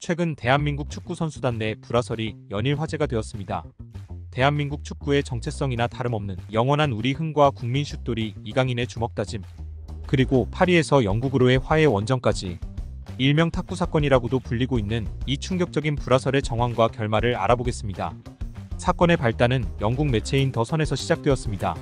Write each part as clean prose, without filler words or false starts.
최근 대한민국 축구 선수단 내 불화설이 연일 화제가 되었습니다. 대한민국 축구의 정체성이나 다름없는 영원한 우리 흥과 국민 슛돌이 이강인의 주먹다짐, 그리고 파리에서 영국으로의 화해 원정까지, 일명 탁구 사건이라고도 불리고 있는 이 충격적인 불화설의 정황과 결말을 알아보겠습니다. 사건의 발단은 영국 매체인 더 선에서 시작되었습니다.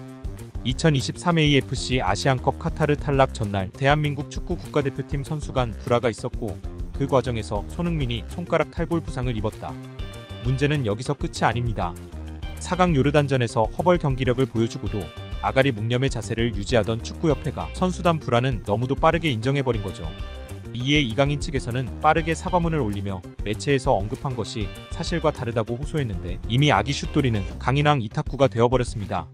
2023 AFC 아시안컵 카타르 탈락 전날 대한민국 축구 국가대표팀 선수 간 불화가 있었고, 그 과정에서 손흥민이 손가락 탈골 부상을 입었다. 문제는 여기서 끝이 아닙니다. 4강 요르단전에서 허벌 경기력을 보여주고도 아가리 묵념의 자세를 유지하던 축구협회가 선수단 불화는 너무도 빠르게 인정해버린 거죠. 이에 이강인 측에서는 빠르게 사과문을 올리며 매체에서 언급한 것이 사실과 다르다고 호소했는데, 이미 아기 슛돌이는 강인왕 이탁구가 되어버렸습니다.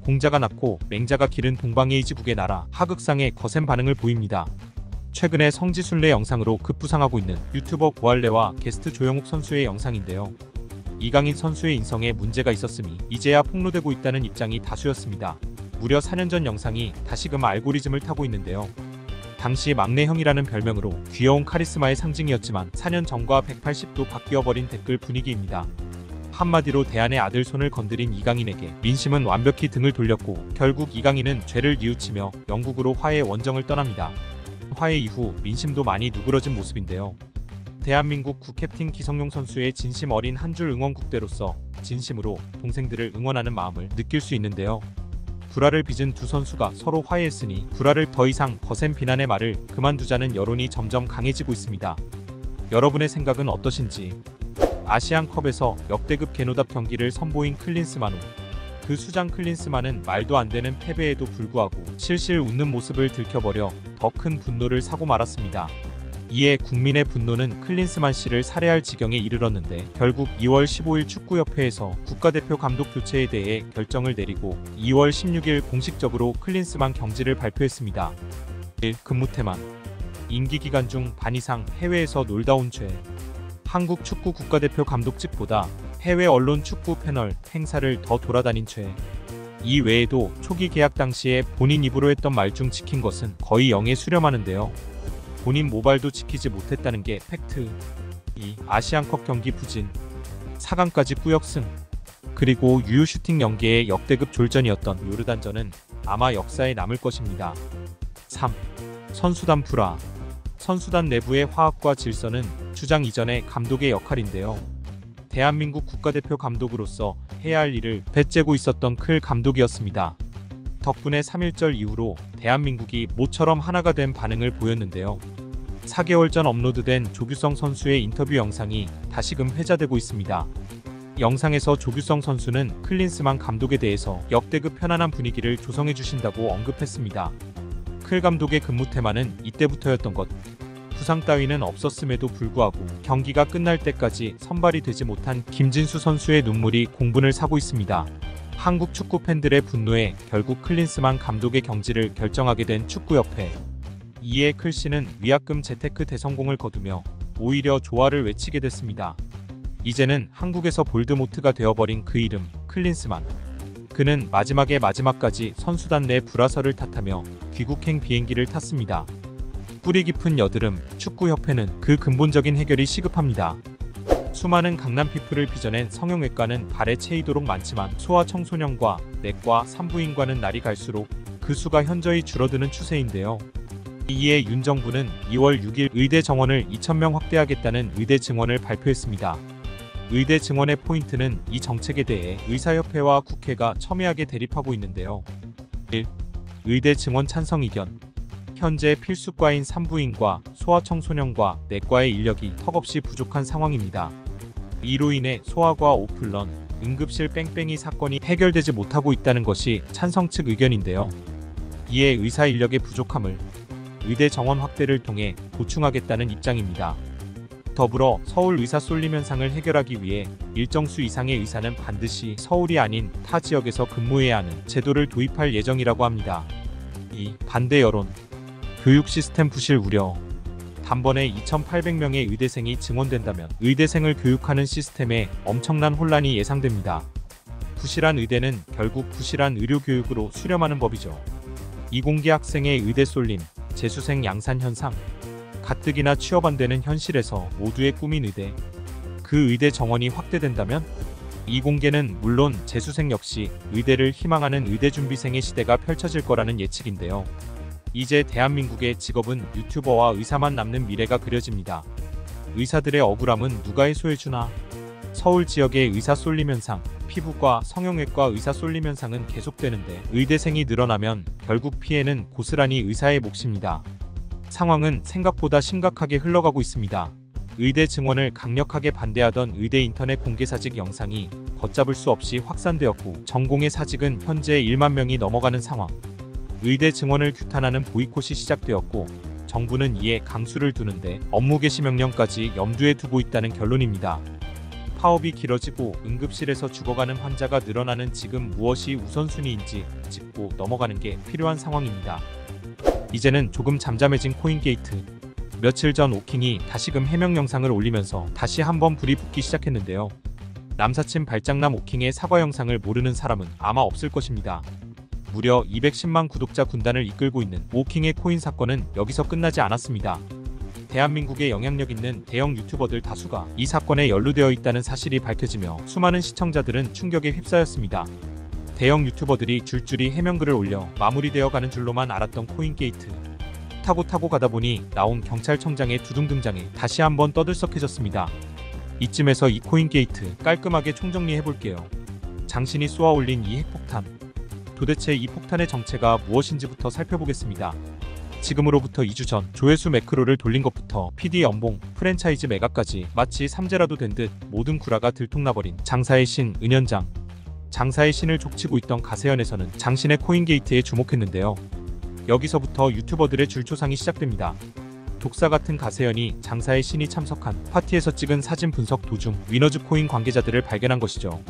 공자가 낳고 맹자가 기른 동방예의지국의 나라 하극상에 거센 반응을 보입니다. 최근에 성지순례 영상으로 급부상하고 있는 유튜버 고할래와 게스트 조영욱 선수의 영상인데요. 이강인 선수의 인성에 문제가 있었음이 이제야 폭로되고 있다는 입장이 다수였습니다. 무려 4년 전 영상이 다시금 알고리즘을 타고 있는데요. 당시 막내 형이라는 별명으로 귀여운 카리스마의 상징이었지만 4년 전과 180도 바뀌어버린 댓글 분위기입니다. 한마디로 대안의 아들 손을 건드린 이강인에게 민심은 완벽히 등을 돌렸고, 결국 이강인은 죄를 뉘우치며 영국으로 화해 원정을 떠납니다. 화해 이후 민심도 많이 누그러진 모습인데요. 대한민국 국캡틴 기성용 선수의 진심 어린 한 줄 응원국대로서 진심으로 동생들을 응원하는 마음을 느낄 수 있는데요. 불화를 빚은 두 선수가 서로 화해했으니 불화를 더 이상 거센 비난의 말을 그만두자는 여론이 점점 강해지고 있습니다. 여러분의 생각은 어떠신지? 아시안컵에서 역대급 개노답 경기를 선보인 클린스만호. 그 수장 클린스만은 말도 안 되는 패배에도 불구하고 실실 웃는 모습을 들켜버려 더 큰 분노를 사고 말았습니다. 이에 국민의 분노는 클린스만 씨를 살해할 지경에 이르렀는데, 결국 2월 15일 축구협회에서 국가대표 감독 교체에 대해 결정을 내리고 2월 16일 공식적으로 클린스만 경질을 발표했습니다. 1. 근무태만. 임기 기간 중 반 이상 해외에서 놀다 온 죄. 한국 축구 국가대표 감독직보다 해외 언론 축구 패널 행사를 더 돌아다닌 죄. 이 외에도 초기 계약 당시에 본인 입으로 했던 말 중 지킨 것은 거의 0에 수렴하는데요. 본인 모발도 지키지 못했다는 게 팩트. 2. 아시안컵 경기 부진. 4강까지 꾸역승. 그리고 유효 슈팅 연계의 역대급 졸전이었던 요르단전은 아마 역사에 남을 것입니다. 3. 선수단 불화. 선수단 내부의 화합과 질서는 주장 이전의 감독의 역할인데요. 대한민국 국가대표 감독으로서 해야 할 일을 배째고 있었던 클 감독이었습니다. 덕분에 3.1절 이후로 대한민국이 모처럼 하나가 된 반응을 보였는데요. 4개월 전 업로드된 조규성 선수의 인터뷰 영상이 다시금 회자되고 있습니다. 영상에서 조규성 선수는 클린스만 감독에 대해서 역대급 편안한 분위기를 조성해 주신다고 언급했습니다. 클 감독의 근무 테마는 이때부터였던 것. 부상 따위는 없었음에도 불구하고 경기가 끝날 때까지 선발이 되지 못한 김진수 선수의 눈물이 공분을 사고 있습니다. 한국 축구 팬들의 분노에 결국 클린스만 감독의 경질을 결정하게 된 축구협회. 이에 클 씨는 위약금 재테크 대성공을 거두며 오히려 조화를 외치게 됐습니다. 이제는 한국에서 볼드모트가 되어버린 그 이름, 클린스만. 그는 마지막에 마지막까지 선수단 내 불화설을 탓하며 귀국행 비행기를 탔습니다. 뿌리 깊은 여드름, 축구협회는 그 근본적인 해결이 시급합니다. 수많은 강남피플을 빚어낸 성형외과는 발에 채이도록 많지만 소아청소년과 내과, 산부인과는 날이 갈수록 그 수가 현저히 줄어드는 추세인데요. 이에 윤 정부는 2월 6일 의대 정원을 2,000명 확대하겠다는 의대 증원을 발표했습니다. 의대 증원의 포인트는 이 정책에 대해 의사협회와 국회가 첨예하게 대립하고 있는데요. 1. 의대 증원 찬성 의견. 현재 필수과인 산부인과, 소아청소년과 내과의 인력이 턱없이 부족한 상황입니다. 이로 인해 소아과 오플런, 응급실 뺑뺑이 사건이 해결되지 못하고 있다는 것이 찬성 측 의견인데요. 이에 의사 인력의 부족함을 의대 정원 확대를 통해 보충하겠다는 입장입니다. 더불어 서울 의사 쏠림 현상을 해결하기 위해 일정 수 이상의 의사는 반드시 서울이 아닌 타 지역에서 근무해야 하는 제도를 도입할 예정이라고 합니다. 2. 반대 여론. 교육 시스템 부실 우려. 단번에 2,800명의 의대생이 증원된다면 의대생을 교육하는 시스템에 엄청난 혼란이 예상됩니다. 부실한 의대는 결국 부실한 의료교육으로 수렴하는 법이죠. 이공계 학생의 의대 쏠림, 재수생 양산 현상. 가뜩이나 취업 안 되는 현실에서 모두의 꿈인 의대. 그 의대 정원이 확대된다면 이 공개는 물론 재수생 역시 의대를 희망하는 의대준비생의 시대가 펼쳐질 거라는 예측인데요. 이제 대한민국의 직업은 유튜버와 의사만 남는 미래가 그려집니다. 의사들의 억울함은 누가 해소해주나? 서울 지역의 의사 쏠림 현상, 피부과, 성형외과 의사 쏠림 현상은 계속되는데 의대생이 늘어나면 결국 피해는 고스란히 의사의 몫입니다. 상황은 생각보다 심각하게 흘러가고 있습니다. 의대 증원을 강력하게 반대하던 의대 인터넷 공개사직 영상이 걷잡을 수 없이 확산되었고 전공의 사직은 현재 1만 명이 넘어가는 상황. 의대 증원을 규탄하는 보이콧이 시작되었고 정부는 이에 강수를 두는데 업무 개시 명령까지 염두에 두고 있다는 결론입니다. 파업이 길어지고 응급실에서 죽어가는 환자가 늘어나는 지금 무엇이 우선순위인지 짚고 넘어가는 게 필요한 상황입니다. 이제는 조금 잠잠해진 코인게이트. 며칠 전 오킹이 다시금 해명 영상을 올리면서 다시 한번 불이 붙기 시작했는데요. 남사친 발장남 오킹의 사과 영상을 모르는 사람은 아마 없을 것입니다. 무려 210만 구독자 군단을 이끌고 있는 오킹의 코인 사건은 여기서 끝나지 않았습니다. 대한민국에 영향력 있는 대형 유튜버들 다수가 이 사건에 연루되어 있다는 사실이 밝혀지며 수많은 시청자들은 충격에 휩싸였습니다. 대형 유튜버들이 줄줄이 해명글을 올려 마무리되어 가는 줄로만 알았던 코인게이트. 타고 가다 보니 나온 경찰청장의 두둥 등장에 다시 한번 떠들썩해졌습니다. 이쯤에서 이 코인게이트 깔끔하게 총정리해볼게요. 장신이 쏘아올린 이 핵폭탄. 도대체 이 폭탄의 정체가 무엇인지부터 살펴보겠습니다. 지금으로부터 2주 전 조회수 매크로를 돌린 것부터 PD 연봉, 프랜차이즈 매각까지 마치 삼재라도 된 듯 모든 구라가 들통나버린 장사의 신 은현장. 장사의 신을 족치고 있던 가세현에서는 장신의 코인게이트에 주목했는데요. 여기서부터 유튜버들의 줄초상이 시작됩니다. 독사 같은 가세현이 장사의 신이 참석한 파티에서 찍은 사진 분석 도중 위너즈 코인 관계자들을 발견한 것이죠.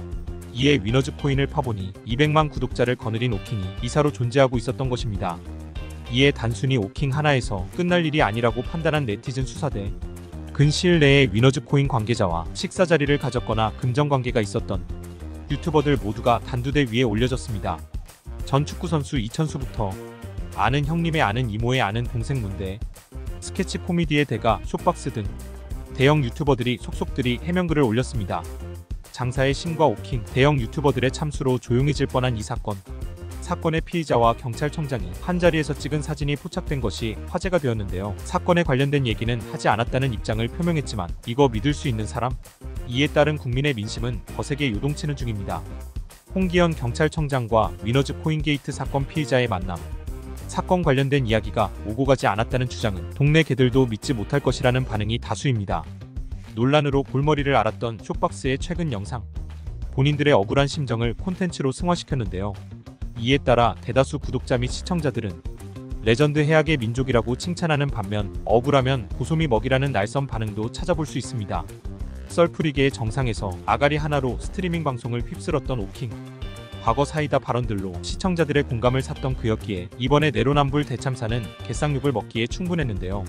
이에 위너즈 코인을 파보니 200만 구독자를 거느린 오킹이 이사로 존재하고 있었던 것입니다. 이에 단순히 오킹 하나에서 끝날 일이 아니라고 판단한 네티즌 수사대. 근시일 내에 위너즈 코인 관계자와 식사 자리를 가졌거나 금전관계가 있었던 유튜버들 모두가 단두대 위에 올려졌습니다. 전 축구선수 이천수부터 아는 형님의 아는 이모의 아는 동생 문대, 스케치 코미디의 대가 쇼박스 등 대형 유튜버들이 속속들이 해명글을 올렸습니다. 장사의 신과 오킹, 대형 유튜버들의 참수로 조용해질 뻔한 이 사건. 사건의 피의자와 경찰청장이 한자리에서 찍은 사진이 포착된 것이 화제가 되었는데요. 사건에 관련된 얘기는 하지 않았다는 입장을 표명했지만 이거 믿을 수 있는 사람? 이에 따른 국민의 민심은 거세게 요동치는 중입니다. 홍기현 경찰청장과 위너즈 코인게이트 사건 피의자의 만남. 사건 관련된 이야기가 오고 가지 않았다는 주장은 동네 개들도 믿지 못할 것이라는 반응이 다수입니다. 논란으로 골머리를 앓았던 쇼박스의 최근 영상. 본인들의 억울한 심정을 콘텐츠로 승화시켰는데요. 이에 따라 대다수 구독자 및 시청자들은 레전드 해악의 민족이라고 칭찬하는 반면 억울하면 고소미 먹이라는 날선 반응도 찾아볼 수 있습니다. 썰풀이계의 정상에서 아가리 하나로 스트리밍 방송을 휩쓸었던 오킹. 과거 사이다 발언들로 시청자들의 공감을 샀던 그였기에 이번에 내로남불 대참사는 개쌍욕을 먹기에 충분했는데요.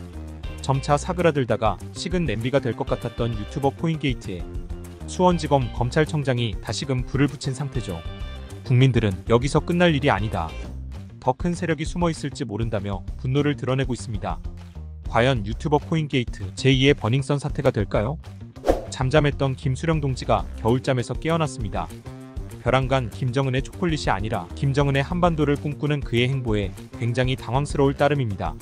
점차 사그라들다가 식은 냄비가 될 것 같았던 유튜버 코인게이트에 수원지검 검찰청장이 다시금 불을 붙인 상태죠. 국민들은 여기서 끝날 일이 아니다. 더 큰 세력이 숨어 있을지 모른다며 분노를 드러내고 있습니다. 과연 유튜버 코인게이트 제2의 버닝썬 사태가 될까요? 잠잠했던 김수령 동지가 겨울잠에서 깨어났습니다. 벼랑간 김정은의 초콜릿이 아니라 김정은의 한반도를 꿈꾸는 그의 행보에 굉장히 당황스러울 따름입니다.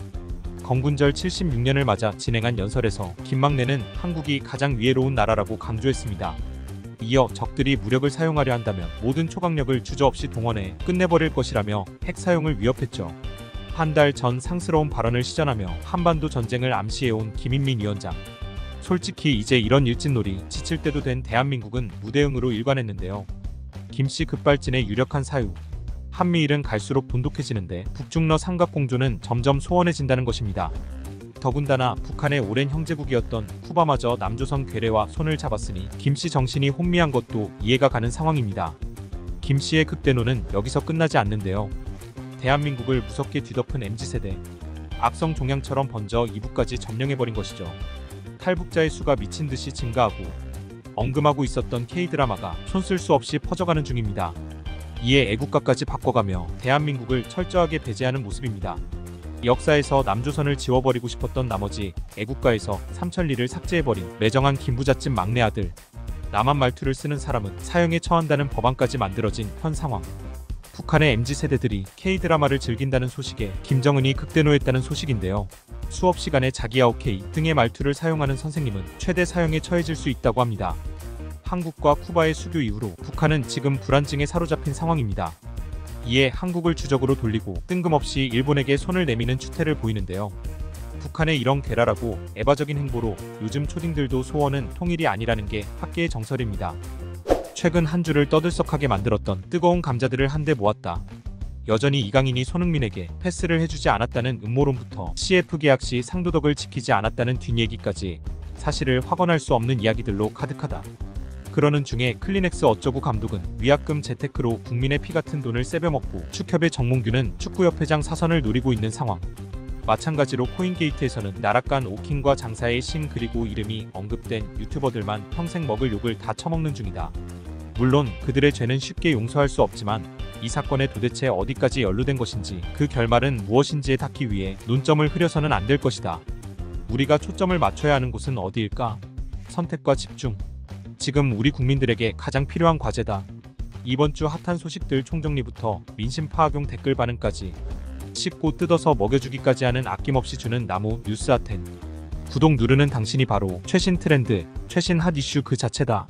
건군절 76년을 맞아 진행한 연설에서 김막내는 한국이 가장 위해로운 나라라고 강조했습니다. 이어 적들이 무력을 사용하려 한다면 모든 초강력을 주저없이 동원해 끝내버릴 것이라며 핵 사용을 위협했죠. 한 달 전 상스러운 발언을 시전하며 한반도 전쟁을 암시해온 김인민 위원장. 솔직히 이제 이런 일진놀이 지칠 때도 된 대한민국은 무대응으로 일관했는데요. 김씨 급발진의 유력한 사유. 한미일은 갈수록 돈독해지는데 북중러 삼각공조는 점점 소원해진다는 것입니다. 더군다나 북한의 오랜 형제국이었던 쿠바마저 남조선 괴뢰와 손을 잡았으니 김씨 정신이 혼미한 것도 이해가 가는 상황입니다. 김씨의 극대노는 여기서 끝나지 않는데요. 대한민국을 무섭게 뒤덮은 MZ세대. 악성 종양처럼 번져 이북까지 점령해버린 것이죠. 탈북자의 수가 미친듯이 증가하고 엉금하고 있었던 K드라마가 손쓸 수 없이 퍼져가는 중입니다. 이에 애국가까지 바꿔가며 대한민국을 철저하게 배제하는 모습입니다. 역사에서 남조선을 지워버리고 싶었던 나머지 애국가에서 삼천리를 삭제해버린 매정한 김부잣집 막내 아들. 남한 말투를 쓰는 사람은 사형에 처한다는 법안까지 만들어진 현 상황. 북한의 MZ세대들이 K드라마를 즐긴다는 소식에 김정은이 극대노했다는 소식인데요. 수업 시간에 자기야 오케이 등의 말투를 사용하는 선생님은 최대 사형에 처해질 수 있다고 합니다. 한국과 쿠바의 수교 이후로 북한은 지금 불안증에 사로잡힌 상황입니다. 이에 한국을 주적으로 돌리고 뜬금없이 일본에게 손을 내미는 추태를 보이는데요. 북한의 이런 괴랄하고 에바적인 행보로 요즘 초딩들도 소원은 통일이 아니라는 게 학계의 정설입니다. 최근 한 주를 떠들썩하게 만들었던 뜨거운 감자들을 한데 모았다. 여전히 이강인이 손흥민에게 패스를 해주지 않았다는 음모론부터 CF 계약 시 상도덕을 지키지 않았다는 뒷얘기까지 사실을 확언할 수 없는 이야기들로 가득하다. 그러는 중에 클리넥스 어쩌구 감독은 위약금 재테크로 국민의 피 같은 돈을 세벼먹고 축협의 정몽규는 축구협회장 사선을 노리고 있는 상황. 마찬가지로 코인게이트에서는 나락간 오킹과 장사의 신 그리고 이름이 언급된 유튜버들만 평생 먹을 욕을 다 처먹는 중이다. 물론 그들의 죄는 쉽게 용서할 수 없지만 이 사건에 도대체 어디까지 연루된 것인지 그 결말은 무엇인지에 닿기 위해 논점을 흐려서는 안 될 것이다. 우리가 초점을 맞춰야 하는 곳은 어디일까? 선택과 집중. 지금 우리 국민들에게 가장 필요한 과제다. 이번 주 핫한 소식들 총정리부터 민심 파악용 댓글 반응까지 씹고 뜯어서 먹여주기까지 하는 아낌없이 주는 나무 뉴스 핫10. 구독 누르는 당신이 바로 최신 트렌드, 최신 핫 이슈 그 자체다.